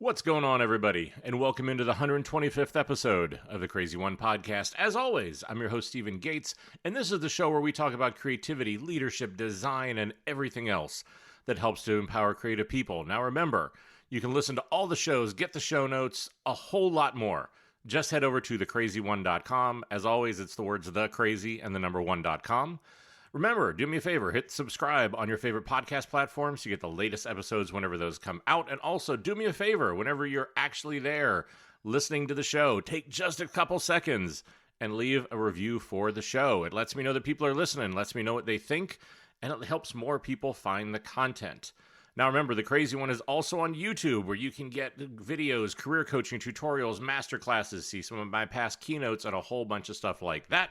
What's going on, everybody? And welcome into the 125th episode of the CRZY podcast. As always, I'm your host, Stephen Gates, and this is the show where we talk about creativity, leadership, design, and everything else that helps to empower creative people. Now remember, you can listen to all the shows, get the show notes, a whole lot more. Just head over to thecrazy1.com. As always, it's the words the crazy and the number 1.com. Remember, do me a favor, hit subscribe on your favorite podcast platform so you get the latest episodes whenever those come out. And also, do me a favor, whenever you're actually there listening to the show, take just a couple seconds and leave a review for the show. It lets me know that people are listening, lets me know what they think, and it helps more people find the content. Now remember, the CRZY One is also on YouTube, where you can get videos, career coaching tutorials, masterclasses, see some of my past keynotes, and a whole bunch of stuff like that.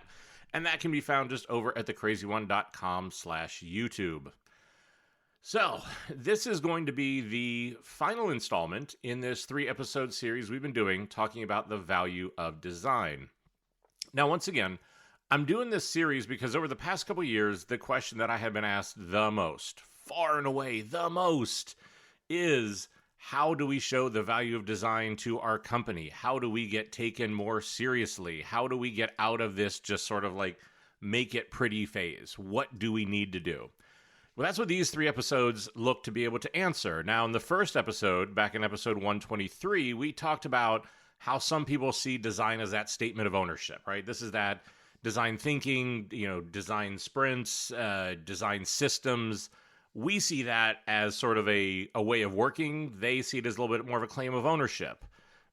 And that can be found just over at thecrazy1.com/YouTube. So, this is going to be the final installment in this 3-episode series we've been doing, talking about the value of design. Now, once again, I'm doing this series because over the past couple years, the question that I have been asked the most, far and away the most, is how do we show the value of design to our company? How do we get taken more seriously? How do we get out of this just sort of like make it pretty phase? What do we need to do? Well, that's what these 3 episodes look to be able to answer. Now, in the first episode, back in episode 123, we talked about how some people see design as that statement of ownership, right? This is that design thinking, design sprints, design systems. We see that as sort of a way of working. They see it as a little bit more of a claim of ownership.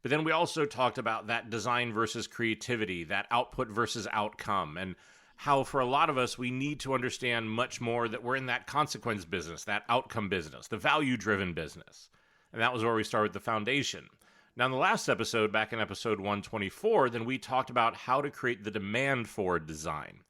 But then we also talked about that design versus creativity, that output versus outcome, and how for a lot of us, we need to understand much more that we're in that consequence business, that outcome business, the value-driven business. And that was where we started the foundation. Now, in the last episode, back in episode 124, then we talked about how to create the demand for design.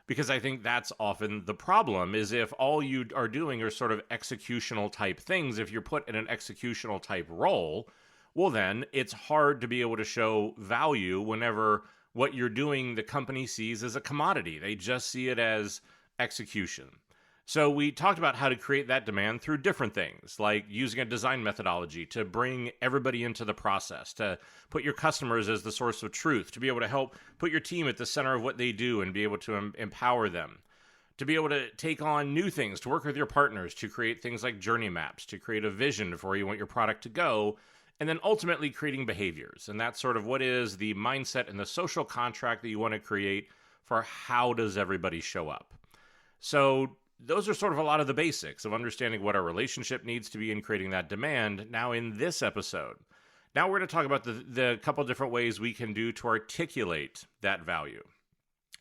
Because I think that's often the problem, is if all you are doing are sort of executional type things, if you're put in an executional type role, well then it's hard to be able to show value whenever what you're doing the company sees as a commodity. They just see it as execution. So we talked about how to create that demand through different things, like using a design methodology to bring everybody into the process, to put your customers as the source of truth, to be able to help put your team at the center of what they do and be able to empower them, to be able to take on new things, to work with your partners, to create things like journey maps, to create a vision for where you want your product to go, and then ultimately creating behaviors. And that's sort of what is the mindset and the social contract that you want to create for how does everybody show up. So those are sort of a lot of the basics of understanding what our relationship needs to be in creating that demand. Now, in this episode, now we're going to talk about the couple different ways we can do to articulate that value.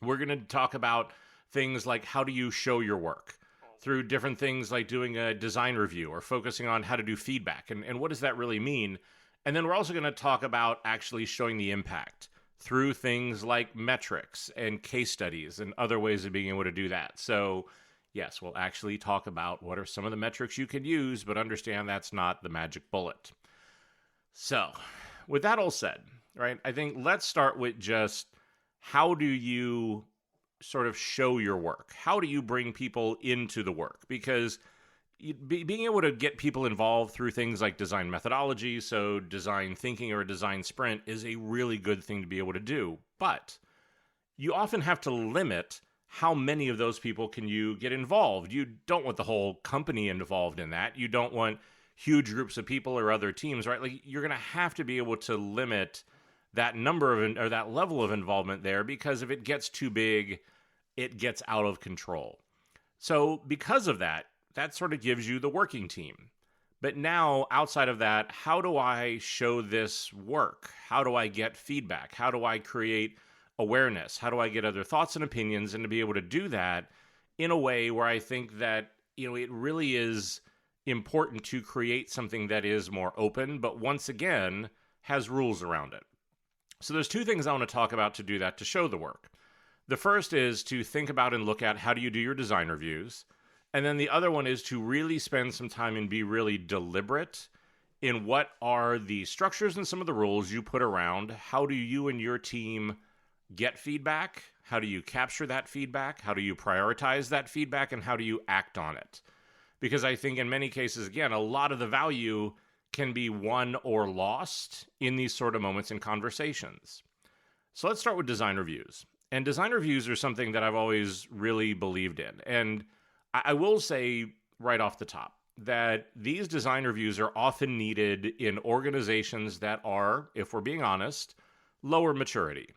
We're going to talk about things like how do you show your work through different things like doing a design review or focusing on how to do feedback and what does that really mean. And then we're also going to talk about actually showing the impact through things like metrics and case studies and other ways of being able to do that. So yes, we'll actually talk about what are some of the metrics you can use, but understand that's not the magic bullet. So, with that all said, right, I think let's start with just how do you sort of show your work? How do you bring people into the work? Because being able to get people involved through things like design methodology, so design thinking or a design sprint is a really good thing to be able to do. But you often have to limit how many of those people can you get involved. You don't want the whole company involved in that. You don't want huge groups of people or other teams, right? Like you're going to have to be able to limit that number of or that level of involvement there, because if it gets too big, it gets out of control. So because of that, that sort of gives you the working team. But now outside of that, how do I show this work? How do I get feedback? How do I create awareness? How do I get other thoughts and opinions, and to be able to do that in a way where I think that, it really is important to create something that is more open, but once again, has rules around it. So there's 2 things I want to talk about to do that, to show the work. The first is to think about and look at how do you do your design reviews. And then the other one is to really spend some time and be really deliberate in what are the structures and some of the rules you put around how do you and your team get feedback, how do you capture that feedback, how do you prioritize that feedback, and how do you act on it. Because I think in many cases, again, a lot of the value can be won or lost in these sort of moments in conversations. So let's start with design reviews. And design reviews are something that I've always really believed in. And I will say right off the top that these design reviews are often needed in organizations that are, if we're being honest, lower maturity.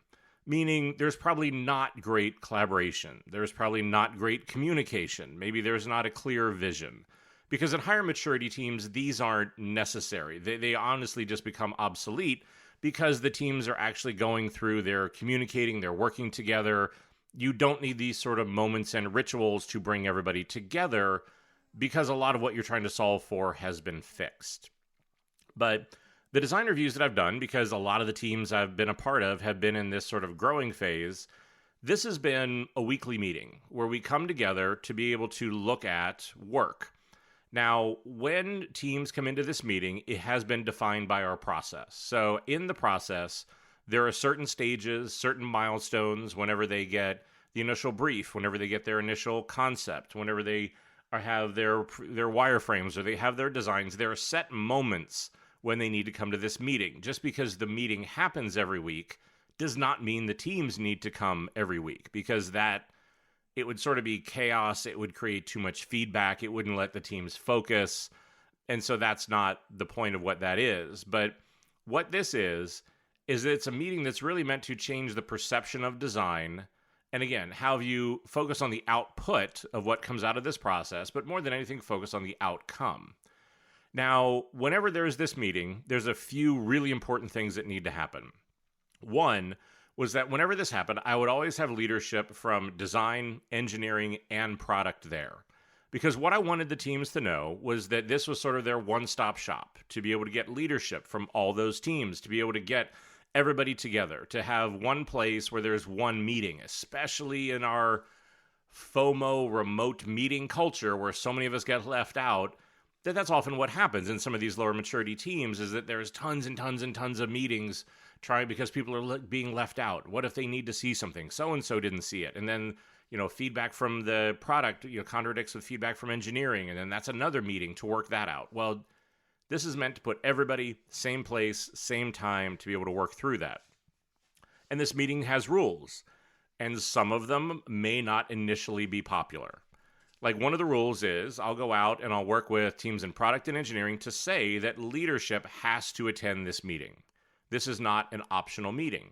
Meaning there's probably not great collaboration. There's probably not great communication. Maybe there's not a clear vision. Because in higher maturity teams, these aren't necessary. They honestly just become obsolete because the teams are actually going through, they're communicating, they're working together. You don't need these sort of moments and rituals to bring everybody together because a lot of what you're trying to solve for has been fixed. But the design reviews that I've done, because a lot of the teams I've been a part of have been in this sort of growing phase, this has been a weekly meeting where we come together to be able to look at work. Now, when teams come into this meeting, it has been defined by our process. So in the process, there are certain stages, certain milestones whenever they get the initial brief, whenever they get their initial concept, whenever they have their wireframes or they have their designs. There are set moments when they need to come to this meeting. Just because the meeting happens every week does not mean the teams need to come every week, because it would sort of be chaos. It would create too much feedback. It wouldn't let the teams focus. And so that's not the point of what that is. But what this is that it's a meeting that's really meant to change the perception of design. And again, how you focus on the output of what comes out of this process, but more than anything, focus on the outcome. Now, whenever there's this meeting, there's a few really important things that need to happen. One was that whenever this happened, I would always have leadership from design, engineering, and product there. Because what I wanted the teams to know was that this was sort of their one-stop shop, to be able to get leadership from all those teams, to be able to get everybody together, to have one place where there's one meeting, especially in our FOMO remote meeting culture where so many of us get left out. That's often what happens in some of these lower maturity teams, is that there's tons and tons and tons of meetings because people are being left out. What if they need to see something? So-and-so didn't see it. And then, feedback from the product, contradicts with feedback from engineering. And then that's another meeting to work that out. Well, this is meant to put everybody same place, same time to be able to work through that. And this meeting has rules, and some of them may not initially be popular. Like one of the rules is I'll go out and I'll work with teams in product and engineering to say that leadership has to attend this meeting. This is not an optional meeting.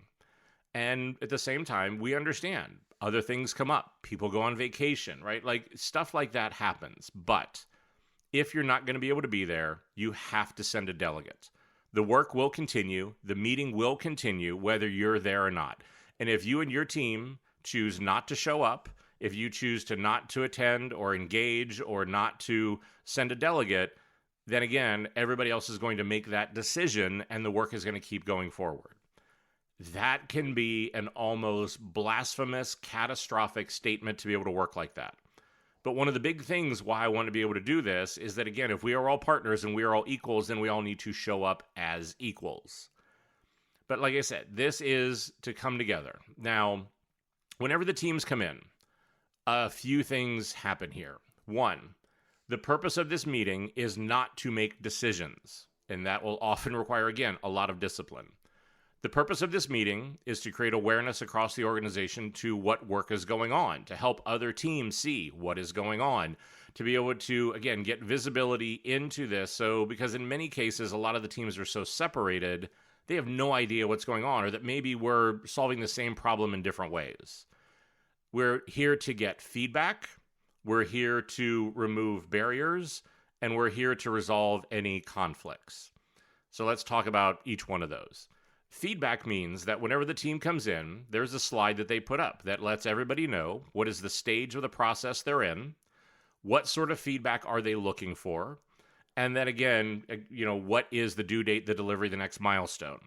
And at the same time, we understand other things come up. People go on vacation, right? Like stuff like that happens. But if you're not going to be able to be there, you have to send a delegate. The work will continue. The meeting will continue whether you're there or not. And if you and your team choose not to show up, if you choose to not to attend or engage or not to send a delegate, then again, everybody else is going to make that decision and the work is going to keep going forward. That can be an almost blasphemous, catastrophic statement to be able to work like that. But one of the big things why I want to be able to do this is that, again, if we are all partners and we are all equals, then we all need to show up as equals. But like I said, this is to come together. Now, whenever the teams come in, a few things happen here. One, the purpose of this meeting is not to make decisions, and that will often require, again, a lot of discipline. The purpose of this meeting is to create awareness across the organization to what work is going on, to help other teams see what is going on, to be able to, again, get visibility into this. So, because in many cases, a lot of the teams are so separated, they have no idea what's going on, or that maybe we're solving the same problem in different ways. We're here to get feedback, we're here to remove barriers, and we're here to resolve any conflicts. So let's talk about each one of those. Feedback means that whenever the team comes in, there's a slide that they put up that lets everybody know what is the stage of the process they're in, what sort of feedback are they looking for, and then again, what is the due date, the delivery, the next milestone.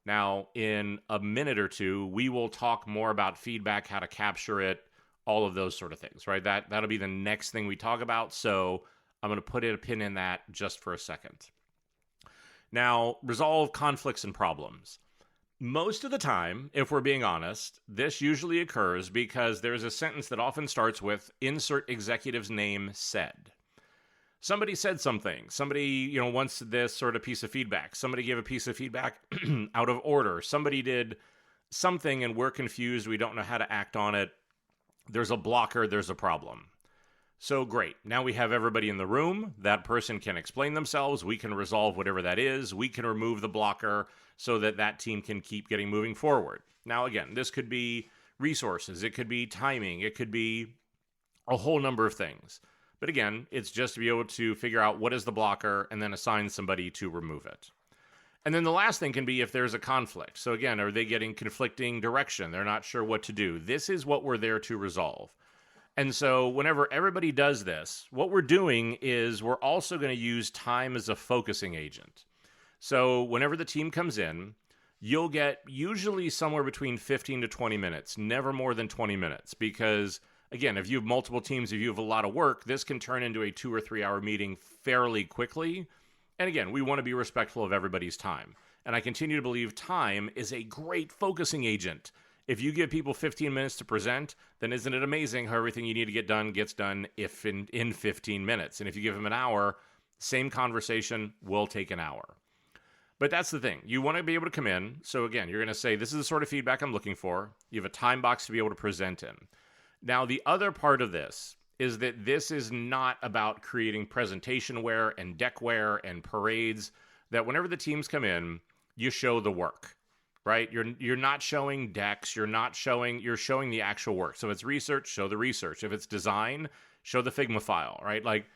Now, in a minute or two, we will talk more about feedback, how to capture it, all of those sort of things, right? That'll be the next thing we talk about, so I'm going to put a pin in that just for a second. Now, resolve conflicts and problems. Most of the time, if we're being honest, this usually occurs because there's a sentence that often starts with insert executive's name said. Somebody said something. Somebody, wants this sort of piece of feedback. Somebody gave a piece of feedback out of order. Somebody did something and we're confused. We don't know how to act on it. There's a blocker. There's a problem. So great. Now we have everybody in the room. That person can explain themselves. We can resolve whatever that is. We can remove the blocker so that that team can keep getting moving forward. Now, again, this could be resources. It could be timing. It could be a whole number of things. But again, it's just to be able to figure out what is the blocker and then assign somebody to remove it. And then the last thing can be if there's a conflict. So again, are they getting conflicting direction? They're not sure what to do. This is what we're there to resolve. And so whenever everybody does this, what we're doing is we're also going to use time as a focusing agent. So whenever the team comes in, you'll get usually somewhere between 15 to 20 minutes, never more than 20 minutes. Because again, if you have multiple teams, if you have a lot of work, this can turn into a 2 or 3 hour meeting fairly quickly. And again, we want to be respectful of everybody's time. And I continue to believe time is a great focusing agent. If you give people 15 minutes to present, then isn't it amazing how everything you need to get done gets done if in 15 minutes? And if you give them an hour, same conversation will take an hour. But that's the thing. You want to be able to come in. So again, you're going to say, this is the sort of feedback I'm looking for. You have a time box to be able to present in. Now, the other part of this is that this is not about creating presentation-ware and deck-ware and parades, that whenever the teams come in, you show the work. Right? You're not showing decks. You're showing the actual work. So if it's research, show the research. If it's design, show the Figma file, right? Like,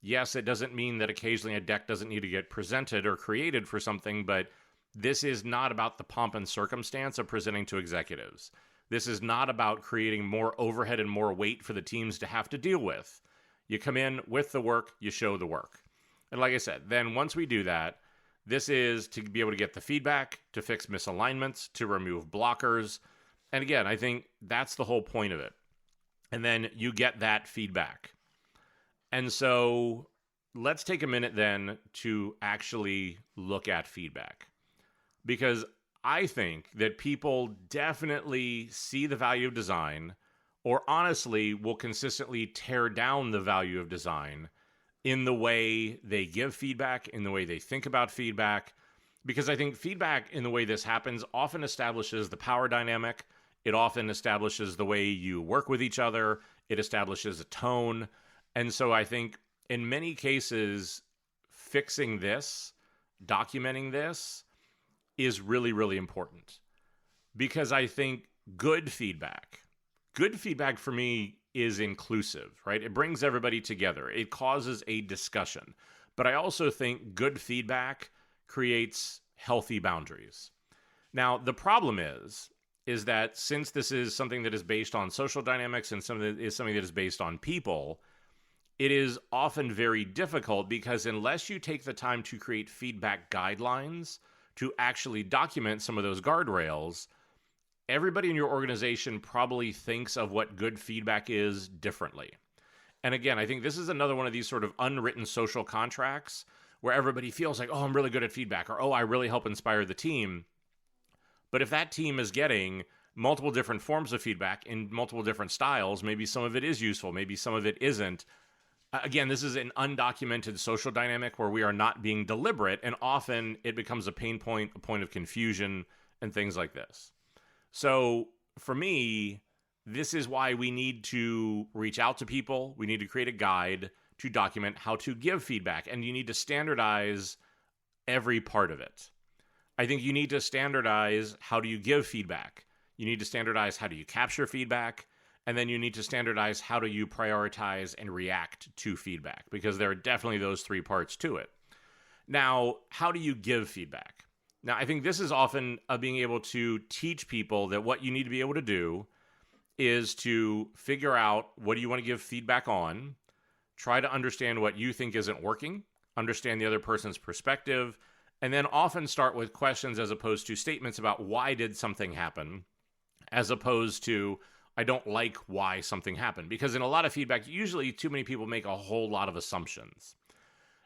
yes, it doesn't mean that occasionally a deck doesn't need to get presented or created for something, but this is not about the pomp and circumstance of presenting to executives. This is not about creating more overhead and more weight for the teams to have to deal with. You come in with the work, you show the work. And like I said, then once we do that, this is to be able to get the feedback, to fix misalignments, to remove blockers. And again, I think that's the whole point of it. And then you get that feedback. And so let's take a minute then to actually look at feedback. Because I think that people definitely see the value of design, or honestly will consistently tear down the value of design in the way they give feedback, in the way they think about feedback. Because I think feedback in the way this happens often establishes the power dynamic. It often establishes the way you work with each other. It establishes a tone. And so I think in many cases, fixing this, documenting this, is really, really important. Because I think good feedback for me is inclusive, right? It brings everybody together. It causes a discussion. But I also think good feedback creates healthy boundaries. Now, the problem is that since this is something that is based on social dynamics and something that is based on people, it is often very difficult because unless you take the time to create feedback guidelines to actually document some of those guardrails, everybody in your organization probably thinks of what good feedback is differently. And again, I think this is another one of these sort of unwritten social contracts where everybody feels like, oh, I'm really good at feedback, or oh, I really help inspire the team. But if that team is getting multiple different forms of feedback in multiple different styles, maybe some of it is useful, maybe some of it isn't. Again, this is an undocumented social dynamic where we are not being deliberate, and often it becomes a pain point, a point of confusion, and things like this. So for me, this is why we need to reach out to people. We need to create a guide to document how to give feedback, and you need to standardize every part of it. I think you need to standardize how do you give feedback. You need to standardize how do you capture feedback, and then you need to standardize how do you prioritize and react to feedback, because there are definitely those three parts to it. Now, how do you give feedback? Now, I think this is often being able to teach people that what you need to be able to do is to figure out what do you want to give feedback on, try to understand what you think isn't working, understand the other person's perspective, and then often start with questions as opposed to statements about why did something happen, as opposed to I don't like why something happened. Because in a lot of feedback, usually too many people make a whole lot of assumptions.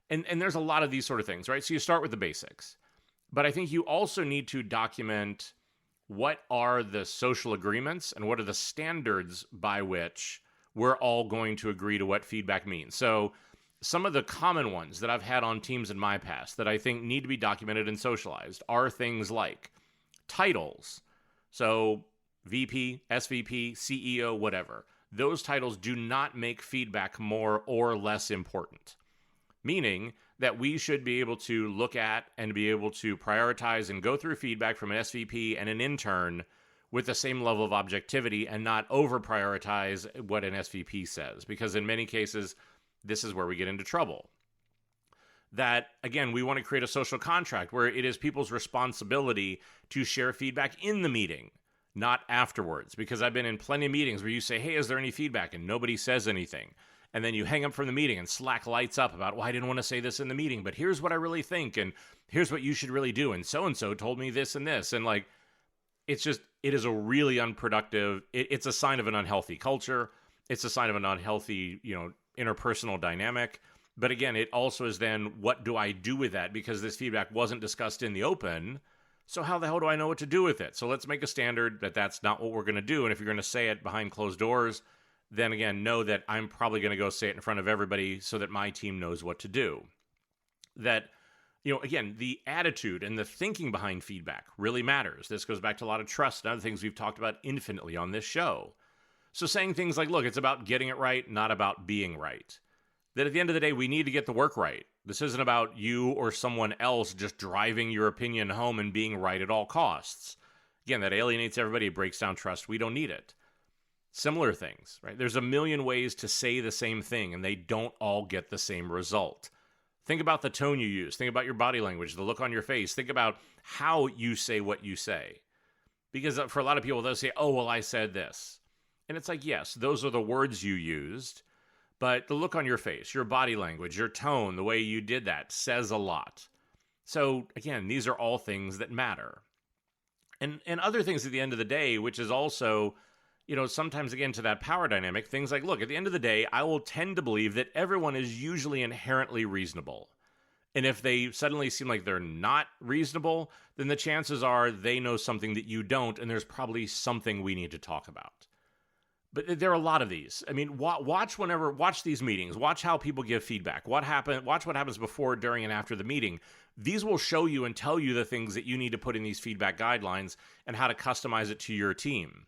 And there's a lot of these sort of things, right? So you start with the basics. But I think you also need to document what are the social agreements and what are the standards by which we're all going to agree to what feedback means. So some of the common ones that I've had on teams in my past that I think need to be documented and socialized are things like titles. So VP, SVP, CEO, whatever. Those titles do not make feedback more or less important. Meaning that we should be able to look at and be able to prioritize and go through feedback from an SVP and an intern with the same level of objectivity and not over prioritize what an SVP says. Because in many cases, this is where we get into trouble. That, again, we want to create a social contract where it is people's responsibility to share feedback in the meeting, not afterwards. Because I've been in plenty of meetings where you say, hey, is there any feedback? And nobody says anything. And then you hang up from the meeting and Slack lights up about, well, I didn't want to say this in the meeting, but here's what I really think. And here's what you should really do. And so told me this and this. And like, it is a really unproductive, it's a sign of an unhealthy culture. It's a sign of an unhealthy, interpersonal dynamic. But again, it also is then, what do I do with that? Because this feedback wasn't discussed in the open. So how the hell do I know what to do with it? So let's make a standard that that's not what we're going to do. And if you're going to say it behind closed doors, then again, know that I'm probably going to go say it in front of everybody so that my team knows what to do. That, again, the attitude and the thinking behind feedback really matters. This goes back to a lot of trust and other things we've talked about infinitely on this show. So saying things like, look, it's about getting it right, not about being right. That at the end of the day, we need to get the work right. This isn't about you or someone else just driving your opinion home and being right at all costs. Again, that alienates everybody, it breaks down trust. We don't need it. Similar things, right? There's a million ways to say the same thing, and they don't all get the same result. Think about the tone you use. Think about your body language, the look on your face. Think about how you say what you say. Because for a lot of people, they'll say, oh, well, I said this. And it's like, yes, those are the words you used, but the look on your face, your body language, your tone, the way you did that says a lot. So again, these are all things that matter. And other things at the end of the day, which is also, sometimes again to that power dynamic, things like, look, at the end of the day, I will tend to believe that everyone is usually inherently reasonable. And if they suddenly seem like they're not reasonable, then the chances are they know something that you don't, and there's probably something we need to talk about. But there are a lot of these. I mean, watch these meetings. Watch how people give feedback. Watch what happens before, during, and after the meeting. These will show you and tell you the things that you need to put in these feedback guidelines and how to customize it to your team.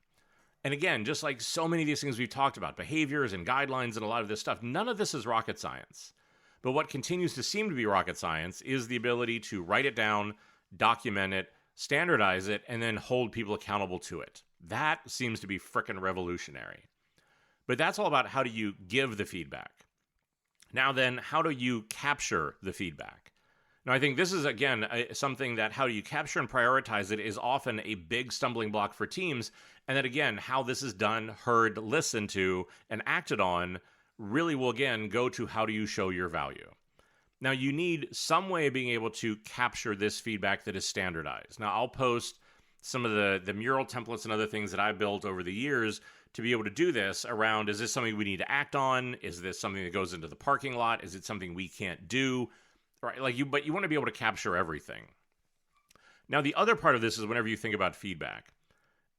And again, just like so many of these things we've talked about, behaviors and guidelines and a lot of this stuff, none of this is rocket science. But what continues to seem to be rocket science is the ability to write it down, document it, standardize it, and then hold people accountable to it. That seems to be frickin' revolutionary. But that's all about how do you give the feedback. Now then, how do you capture the feedback? Now, I think this is, again, something that how do you capture and prioritize it is often a big stumbling block for teams. And then, again, how this is done, heard, listened to, and acted on really will, again, go to how do you show your value. Now, you need some way of being able to capture this feedback that is standardized. Now, I'll post some of the mural templates and other things that I've built over the years to be able to do this around, is this something we need to act on? Is this something that goes into the parking lot? Is it something we can't do? Right? But you want to be able to capture everything. Now, the other part of this is whenever you think about feedback,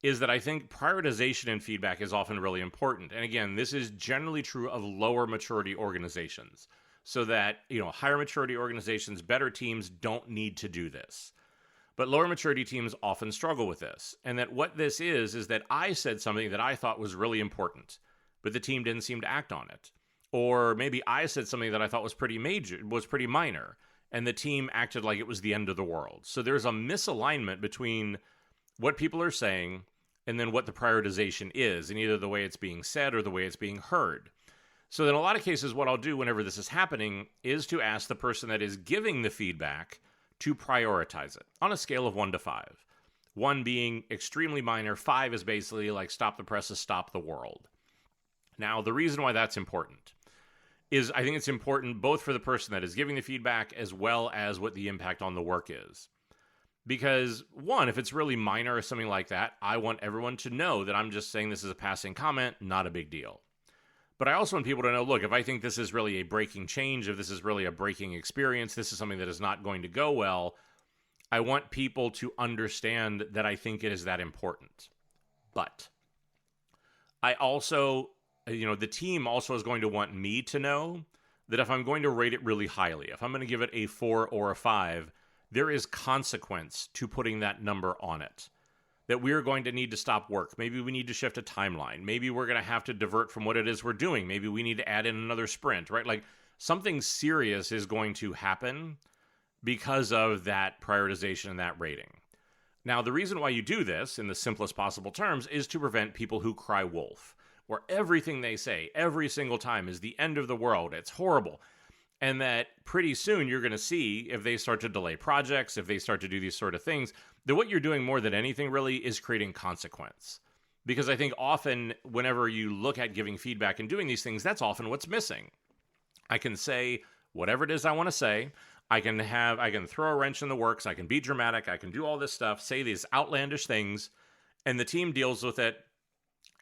is that I think prioritization in feedback is often really important. And again, this is generally true of lower maturity organizations. So that, higher maturity organizations, better teams don't need to do this. But lower maturity teams often struggle with this. And that what this is that I said something that I thought was really important, but the team didn't seem to act on it. Or maybe I said something that I thought was pretty minor, and the team acted like it was the end of the world. So there's a misalignment between what people are saying and then what the prioritization is, in either the way it's being said or the way it's being heard. So in a lot of cases, what I'll do whenever this is happening is to ask the person that is giving the feedback to prioritize it on a scale of 1 to 5. 1 being extremely minor, 5 is basically like stop the presses, stop the world. Now, the reason why that's important is I think it's important both for the person that is giving the feedback as well as what the impact on the work is. Because 1, if it's really minor or something like that, I want everyone to know that I'm just saying this is a passing comment, not a big deal. But I also want people to know, look, if I think this is really a breaking change, if this is really a breaking experience, this is something that is not going to go well, I want people to understand that I think it is that important. But I also, the team also is going to want me to know that if I'm going to rate it really highly, if I'm going to give it a 4 or a 5, there is consequence to putting that number on it. That we're going to need to stop work. Maybe we need to shift a timeline. Maybe we're going to have to divert from what it is we're doing. Maybe we need to add in another sprint, right? Like something serious is going to happen because of that prioritization and that rating. Now, the reason why you do this in the simplest possible terms is to prevent people who cry wolf, where everything they say every single time is the end of the world. It's horrible. And that pretty soon you're going to see if they start to delay projects, if they start to do these sort of things, that what you're doing more than anything really is creating consequence. Because I think often whenever you look at giving feedback and doing these things, that's often what's missing. I can say whatever it is I want to say. I can throw a wrench in the works. I can be dramatic. I can do all this stuff, say these outlandish things, and the team deals with it.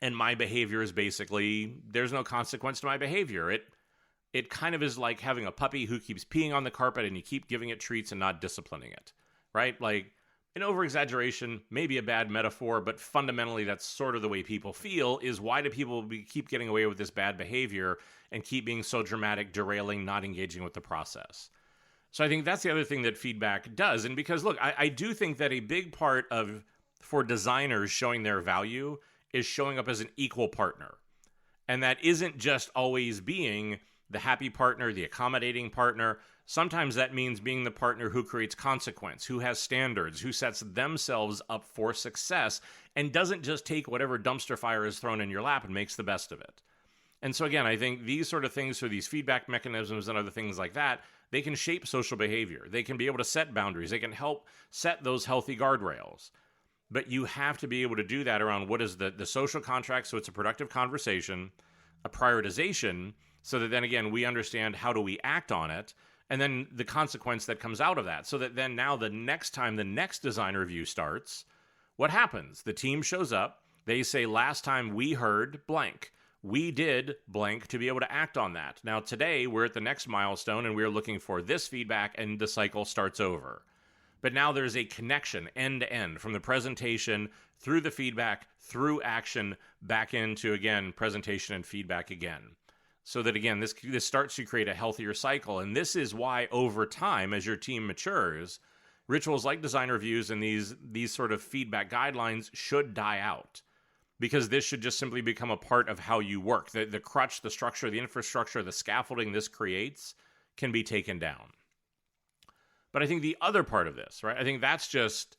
And my behavior is basically, there's no consequence to my behavior. It kind of is like having a puppy who keeps peeing on the carpet and you keep giving it treats and not disciplining it, right? Like an over-exaggeration, maybe a bad metaphor, but fundamentally that's sort of the way people feel, is why do people keep getting away with this bad behavior and keep being so dramatic, derailing, not engaging with the process? So I think that's the other thing that feedback does. And because, look, I do think that a big part for designers showing their value is showing up as an equal partner. And that isn't just always being the happy partner, the accommodating partner. Sometimes that means being the partner who creates consequence, who has standards, who sets themselves up for success, and doesn't just take whatever dumpster fire is thrown in your lap and makes the best of it. And so again, I think these sort of things, so these feedback mechanisms and other things like that, they can shape social behavior. They can be able to set boundaries. They can help set those healthy guardrails. But you have to be able to do that around what is the social contract, so it's a productive conversation, a prioritization, so that then again, we understand how do we act on it, and then the consequence that comes out of that. So that then now the next time the next design review starts, what happens? The team shows up, they say, last time we heard blank. We did blank to be able to act on that. Now today, we're at the next milestone and we're looking for this feedback and the cycle starts over. But now there's a connection end to end from the presentation through the feedback, through action, back into, again, presentation and feedback again. So that, again, this starts to create a healthier cycle. And this is why over time, as your team matures, rituals like design reviews and these sort of feedback guidelines should die out. Because this should just simply become a part of how you work. The crutch, the structure, the infrastructure, the scaffolding this creates can be taken down. But I think the other part of this, right? I think that's just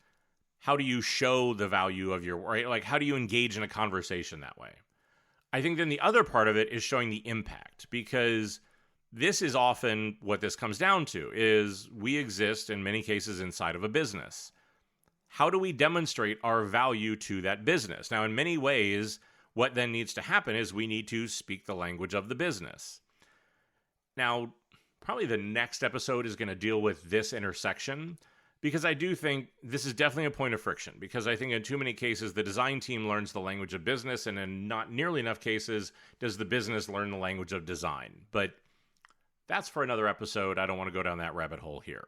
how do you show the value of your, right? Like how do you engage in a conversation that way? I think then the other part of it is showing the impact, because this is often what this comes down to is we exist in many cases inside of a business. How do we demonstrate our value to that business? Now, in many ways, what then needs to happen is we need to speak the language of the business. Now, probably the next episode is going to deal with this intersection, because I do think this is definitely a point of friction, because I think in too many cases, the design team learns the language of business, and in not nearly enough cases does the business learn the language of design. But that's for another episode. I don't want to go down that rabbit hole here.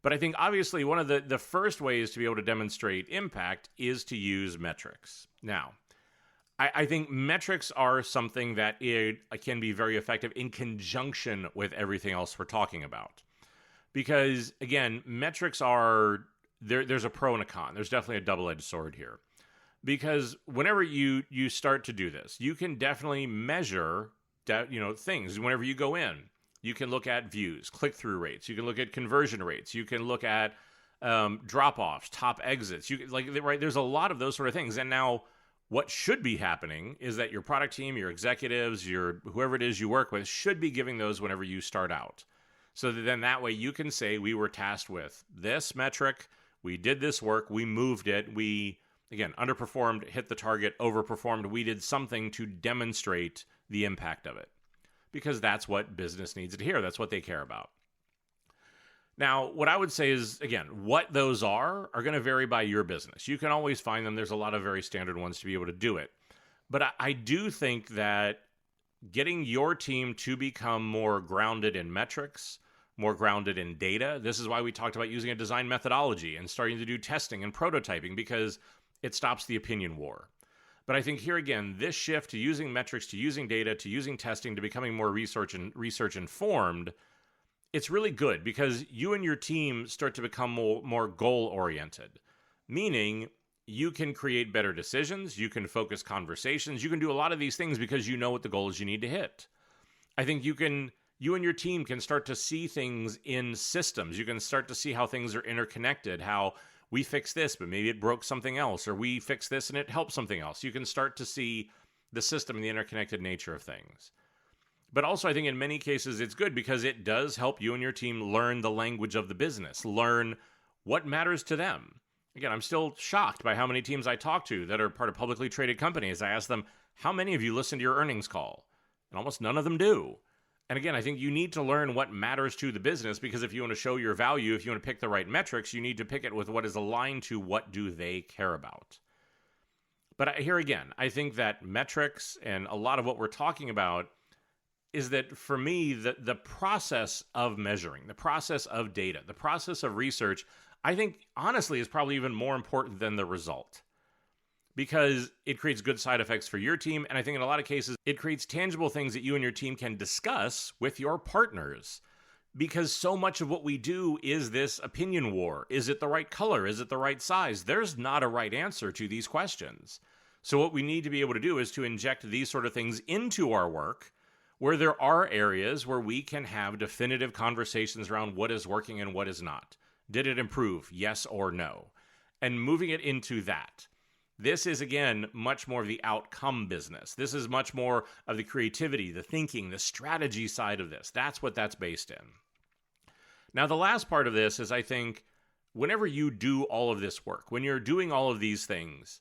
But I think obviously one of the first ways to be able to demonstrate impact is to use metrics. Now, I think metrics are something that can be very effective in conjunction with everything else we're talking about. Because, again, metrics are, there's a pro and a con. There's definitely a double-edged sword here. Because whenever you start to do this, you can definitely measure things. Whenever you go in, you can look at views, click-through rates. You can look at conversion rates. You can look at drop-offs, top exits. Right? There's a lot of those sort of things. And now, what should be happening is that your product team, your executives, whoever it is you work with should be giving those whenever you start out. So that then that way you can say, we were tasked with this metric, we did this work, we moved it, we, again, underperformed, hit the target, overperformed, we did something to demonstrate the impact of it. Because that's what business needs to hear, that's what they care about. Now, what I would say is, again, what those are going to vary by your business. You can always find them. There's a lot of very standard ones to be able to do it. But I do think that getting your team to become more grounded in metrics, more grounded in data, this is why we talked about using a design methodology and starting to do testing and prototyping, because it stops the opinion war. But I think here again, this shift to using metrics, to using data, to using testing, to becoming more research informed, it's really good because you and your team start to become more goal oriented, meaning you can create better decisions, you can focus conversations, you can do a lot of these things because you know what the goals you need to hit. I think you and your team can start to see things in systems. You can start to see how things are interconnected, how we fix this, but maybe it broke something else, or we fix this and it helped something else. You can start to see the system and the interconnected nature of things. But also, I think in many cases, it's good because it does help you and your team learn the language of the business, learn what matters to them. Again, I'm still shocked by how many teams I talk to that are part of publicly traded companies. I ask them, how many of you listen to your earnings call? And almost none of them do. And again, I think you need to learn what matters to the business because if you want to show your value, if you want to pick the right metrics, you need to pick it with what is aligned to what do they care about. But here again, I think that metrics and a lot of what we're talking about is that for me, the process of measuring, the process of data, the process of research, I think honestly is probably even more important than the result. Because it creates good side effects for your team. And I think in a lot of cases, it creates tangible things that you and your team can discuss with your partners. Because so much of what we do is this opinion war. Is it the right color? Is it the right size? There's not a right answer to these questions. So what we need to be able to do is to inject these sort of things into our work where there are areas where we can have definitive conversations around what is working and what is not. Did it improve? Yes or no? And moving it into that. This is, again, much more of the outcome business. This is much more of the creativity, the thinking, the strategy side of this. That's what that's based in. Now, the last part of this is, I think, whenever you do all of this work, when you're doing all of these things,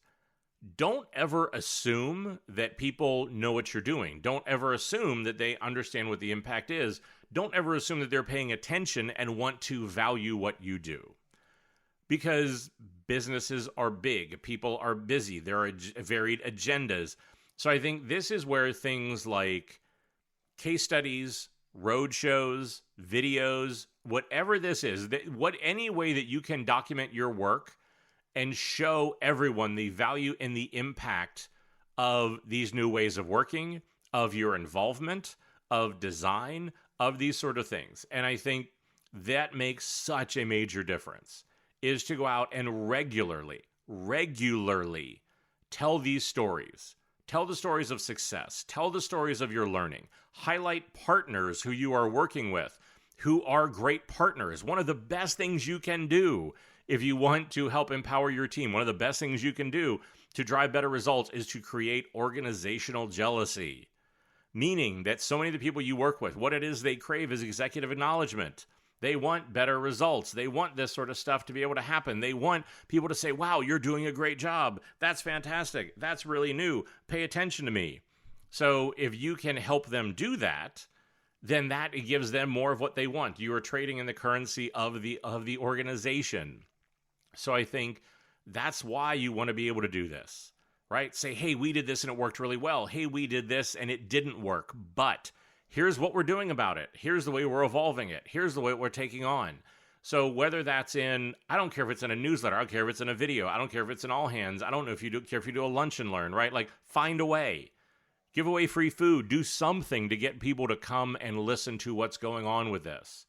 don't ever assume that people know what you're doing. Don't ever assume that they understand what the impact is. Don't ever assume that they're paying attention and want to value what you do. Because businesses are big, people are busy, there are varied agendas. So I think this is where things like case studies, road shows, videos, whatever this is, any way that you can document your work and show everyone the value and the impact of these new ways of working, of your involvement, of design, of these sort of things. And I think that makes such a major difference. Is to go out and regularly tell these stories. Tell the stories of success. Tell the stories of your learning. Highlight partners who you are working with, who are great partners. One of the best things you can do if you want to help empower your team, one of the best things you can do to drive better results is to create organizational jealousy. Meaning that so many of the people you work with, what it is they crave is executive acknowledgement. They want better results. They want this sort of stuff to be able to happen. They want people to say, wow, you're doing a great job. That's fantastic. That's really new. Pay attention to me. So if you can help them do that, then that gives them more of what they want. You are trading in the currency of the organization. So I think that's why you want to be able to do this, right? Say, hey, we did this and it worked really well. Hey, we did this and it didn't work, but here's what we're doing about it. Here's the way we're evolving it. Here's the way we're taking on. So whether that's in, I don't care if it's in a newsletter. I don't care if it's in a video. I don't care if it's in all hands. I don't know if you care if you do a lunch and learn, right? Like find a way. Give away free food. Do something to get people to come and listen to what's going on with this.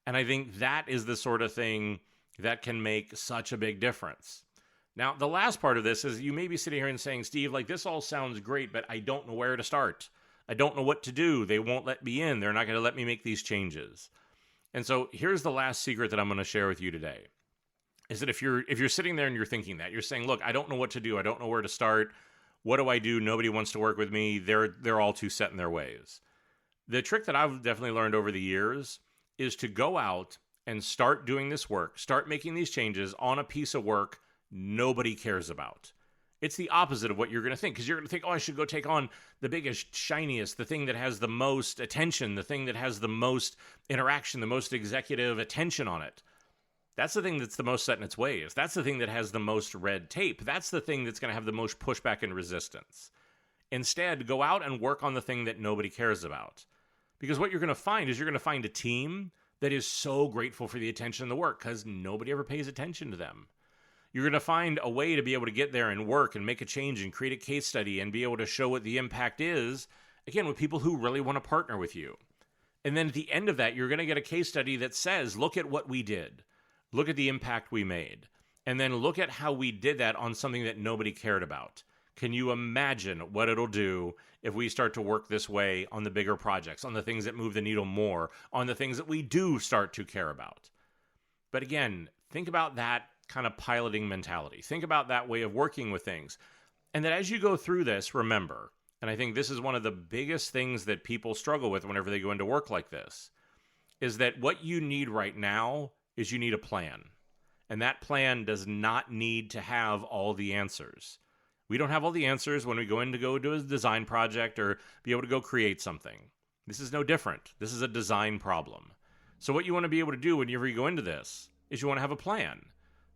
And I think that is the sort of thing that can make such a big difference. Now, the last part of this is you may be sitting here and saying, Steve, like this all sounds great, but I don't know where to start. I don't know what to do. They won't let me in. They're not going to let me make these changes. And so here's the last secret that I'm going to share with you today. Is that if you're sitting there and you're thinking that, you're saying, look, I don't know what to do. I don't know where to start. What do I do? Nobody wants to work with me. They're all too set in their ways. The trick that I've definitely learned over the years is to go out and start doing this work, start making these changes on a piece of work nobody cares about. It's the opposite of what you're going to think, because you're going to think, oh, I should go take on the biggest, shiniest, the thing that has the most attention, the thing that has the most interaction, the most executive attention on it. That's the thing that's the most set in its ways. That's the thing that has the most red tape. That's the thing that's going to have the most pushback and resistance. Instead, go out and work on the thing that nobody cares about. Because what you're going to find is you're going to find a team that is so grateful for the attention and the work because nobody ever pays attention to them. You're going to find a way to be able to get there and work and make a change and create a case study and be able to show what the impact is, again, with people who really want to partner with you. And then at the end of that, you're going to get a case study that says, look at what we did. Look at the impact we made. And then look at how we did that on something that nobody cared about. Can you imagine what it'll do if we start to work this way on the bigger projects, on the things that move the needle more, on the things that we do start to care about? But again, think about that kind of piloting mentality. Think about that way of working with things. And that as you go through this, remember, and I think this is one of the biggest things that people struggle with whenever they go into work like this, is that what you need right now is you need a plan. And that plan does not need to have all the answers. We don't have all the answers when we go in to go do a design project or be able to go create something. This is no different. This is a design problem. So what you want to be able to do whenever you go into this is you want to have a plan.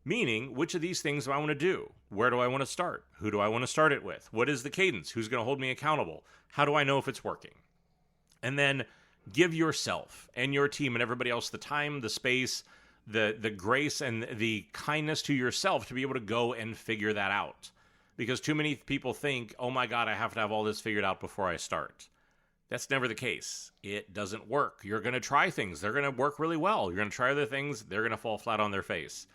Meaning, which of these things do I want to do? Where do I want to start? Who do I want to start it with? What is the cadence? Who's going to hold me accountable? How do I know if it's working? And then give yourself and your team and everybody else the time, the space, the grace, and the kindness to yourself to be able to go and figure that out. Because too many people think, oh my God, I have to have all this figured out before I start. That's never the case. It doesn't work. You're going to try things. They're going to work really well. You're going to try other things. They're going to fall flat on their face.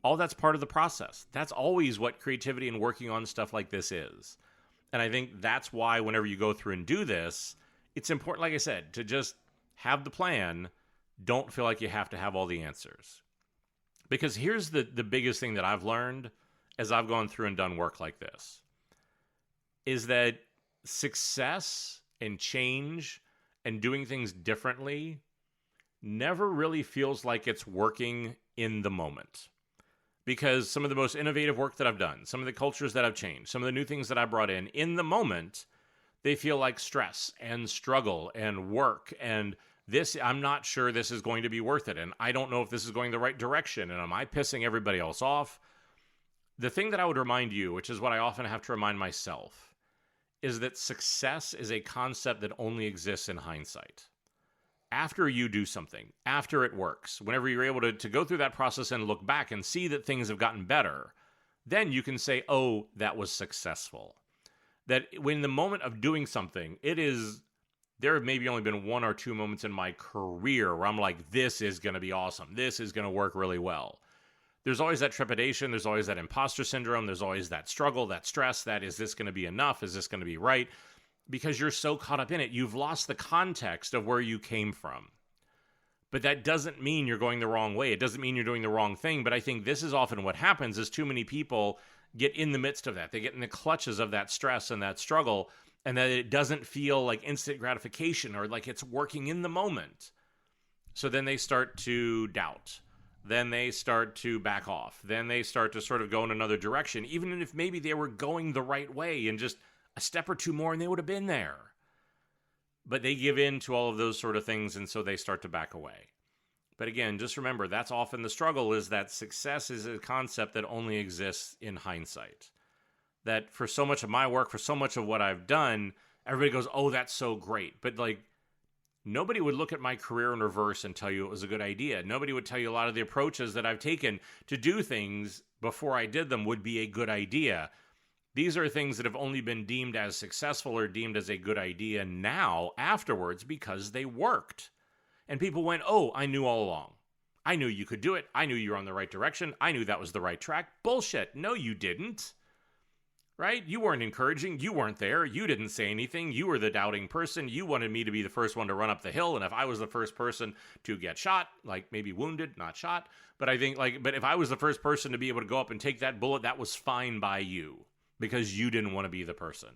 All that's part of the process. That's always what creativity and working on stuff like this is. And I think that's why whenever you go through and do this, it's important, like I said, to just have the plan. Don't feel like you have to have all the answers. Because here's the biggest thing that I've learned as I've gone through and done work like this, is that success and change and doing things differently never really feels like it's working in the moment. Because some of the most innovative work that I've done, some of the cultures that I've changed, some of the new things that I brought in the moment, they feel like stress and struggle and work. And this, I'm not sure this is going to be worth it. And I don't know if this is going the right direction. And am I pissing everybody else off? The thing that I would remind you, which is what I often have to remind myself, is that success is a concept that only exists in hindsight. After you do something, after it works, whenever you're able to go through that process and look back and see that things have gotten better, then you can say, oh, that was successful. That when the moment of doing something, there have maybe only been 1 or 2 moments in my career where I'm like, this is going to be awesome. This is going to work really well. There's always that trepidation. There's always that imposter syndrome. There's always that struggle, that stress, that is this going to be enough? Is this going to be right? Because you're so caught up in it, you've lost the context of where you came from. But that doesn't mean you're going the wrong way. It doesn't mean you're doing the wrong thing. But I think this is often what happens is too many people get in the midst of that. They get in the clutches of that stress and that struggle, and that it doesn't feel like instant gratification or like it's working in the moment. So then they start to doubt. Then they start to back off. Then they start to sort of go in another direction, even if maybe they were going the right way and just a step or two more and they would have been there. But they give in to all of those sort of things, and so they start to back away. But again, just remember, that's often the struggle, is that success is a concept that only exists in hindsight. That for so much of my work, for so much of what I've done, everybody goes, oh, that's so great. But like, nobody would look at my career in reverse and tell you it was a good idea. Nobody would tell you a lot of the approaches that I've taken to do things before I did them would be a good idea. These are things that have only been deemed as successful or deemed as a good idea now, afterwards, because they worked. And people went, oh, I knew all along. I knew you could do it. I knew you were on the right direction. I knew that was the right track. Bullshit. No, you didn't. Right? You weren't encouraging. You weren't there. You didn't say anything. You were the doubting person. You wanted me to be the first one to run up the hill. And if I was the first person to get shot, like maybe wounded, not shot, but I think but if I was the first person to be able to go up and take that bullet, that was fine by you because you didn't want to be the person.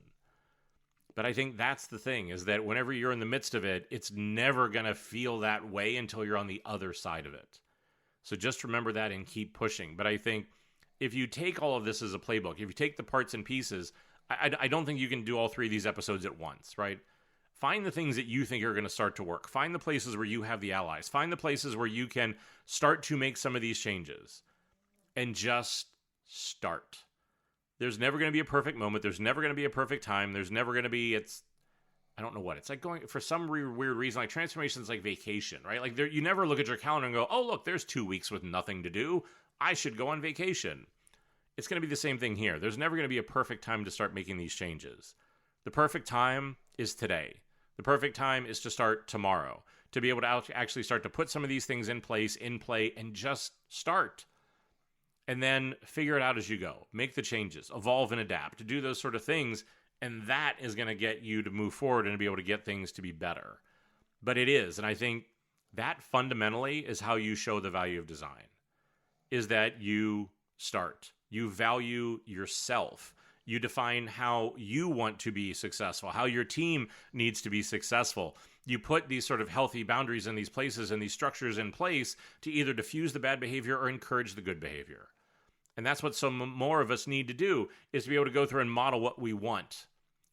But I think that's the thing, is that whenever you're in the midst of it, it's never going to feel that way until you're on the other side of it. So just remember that and keep pushing. But I think if you take all of this as a playbook, if you take the parts and pieces, I don't think you can do all 3 of these episodes at once, right? Find the things that you think are going to start to work. Find the places where you have the allies. Find the places where you can start to make some of these changes. And just start. There's never going to be a perfect moment. There's never going to be a perfect time. There's never going to be, I don't know what. It's like going, for some weird reason, like transformation is like vacation, right? Like you never look at your calendar and go, oh, look, there's 2 weeks with nothing to do. I should go on vacation. it's going to be the same thing here. There's never going to be a perfect time to start making these changes. The perfect time is today. The perfect time is to start tomorrow, to be able to actually start to put some of these things in place, in play, and just start. And then figure it out as you go. Make the changes, evolve and adapt, to do those sort of things. And that is going to get you to move forward and to be able to get things to be better. But it is. And I think that fundamentally is how you show the value of design, is that you start. You value yourself. You define how you want to be successful, how your team needs to be successful. You put these sort of healthy boundaries in these places and these structures in place to either diffuse the bad behavior or encourage the good behavior. And that's what some more of us need to do, is to be able to go through and model what we want,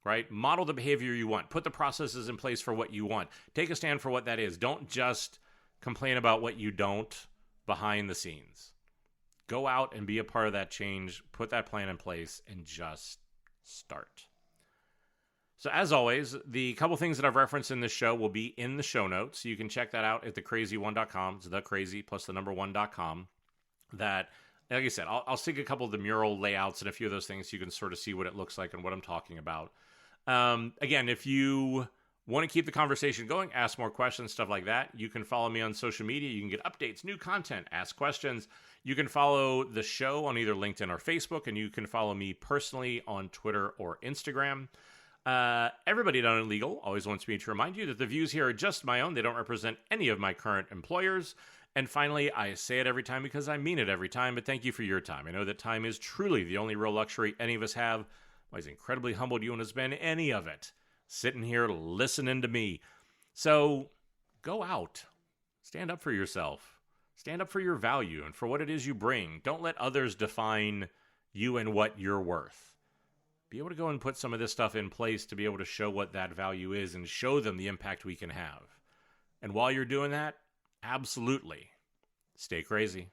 right? Model the behavior you want. Put the processes in place for what you want. Take a stand for what that is. Don't just complain about what you don't behind the scenes. Go out and be a part of that change. Put that plan in place and just start. So as always, the couple things that I've referenced in this show will be in the show notes. You can check that out at thecrazy1.com. It's thecrazy plus the number 1.com. That, like I said, I'll stick a couple of the mural layouts and a few of those things so you can sort of see what it looks like and what I'm talking about. Again, if you want to keep the conversation going, ask more questions, stuff like that, you can follow me on social media. You can get updates, new content, ask questions. You can follow the show on either LinkedIn or Facebook, and you can follow me personally on Twitter or Instagram. Everybody at Unlegal always wants me to remind you that the views here are just my own. They don't represent any of my current employers. And finally, I say it every time because I mean it every time, but thank you for your time. I know that time is truly the only real luxury any of us have. I was incredibly humbled you want to spend any of it sitting here listening to me. So go out. Stand up for yourself. Stand up for your value and for what it is you bring. Don't let others define you and what you're worth. Be able to go and put some of this stuff in place to be able to show what that value is and show them the impact we can have. And while you're doing that, absolutely, stay crazy.